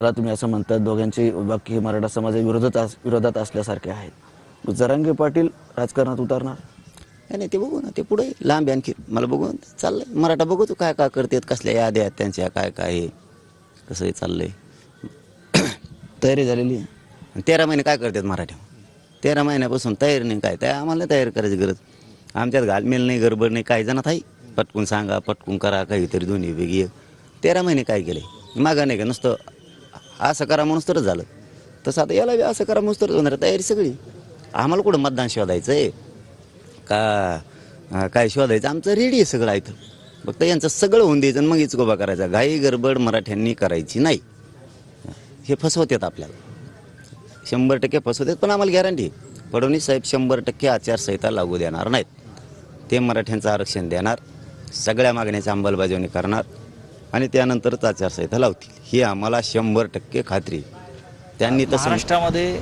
मला तुम्ही असं म्हणतात दोघांची वाक्य हे मराठा विरोधात असल्यासारखे आहेत. जरांगे पाटील राजकारणात उतरणार? नाही ते बघू ना, ते पुढे लांब आहे आणखी. मला बघून चाललंय मराठा, बघू तू काय काय करतात, कसल्या याद्या आहेत त्यांच्या, काय काय आहे, कसं हे चाललंय. तयारी झालेली आहे? 13 महिने काय करतात मराठा? 13 महिन्यापासून तयारी नाही, काय त्या आम्हाला नाही तयार करायची गरज. आमच्यात घालमेल नाही, गडबड नाही, काही जणात आहे पटकून सांगा, पटकून करा, काहीतरी दोन्ही वेगळी. 13 महिने काय केले मागं नाही का, नुसतं असं करा म्हणून तरच झालं. तसं आता याला बी असं करा म्हणून तरच होणार, तयारी सगळी. आम्हाला कुठं मतदान शोधायचं आहे का काय शोधायचं, आमचं रेडी आहे सगळं इथं. फक्त यांचं सगळं होऊन द्यायचं आणि मग इच उभा करायचा. घाई गडबड मराठ्यांनी करायची नाही. हे फसवतात आपल्याला, 100% फसवतात. पण आम्हाला गॅरंटी फडणवीस साहेब 100% आचारसंहिता लागू देणार नाहीत. ते मराठ्यांचं आरक्षण देणार, सगळ्या मागण्याची अंमलबजावणी करणार आणि त्यानंतरच आचारसंहिता लावतील. ही आम्हाला 100% खात्री. त्यांनी तसं महाराष्ट्रामध्ये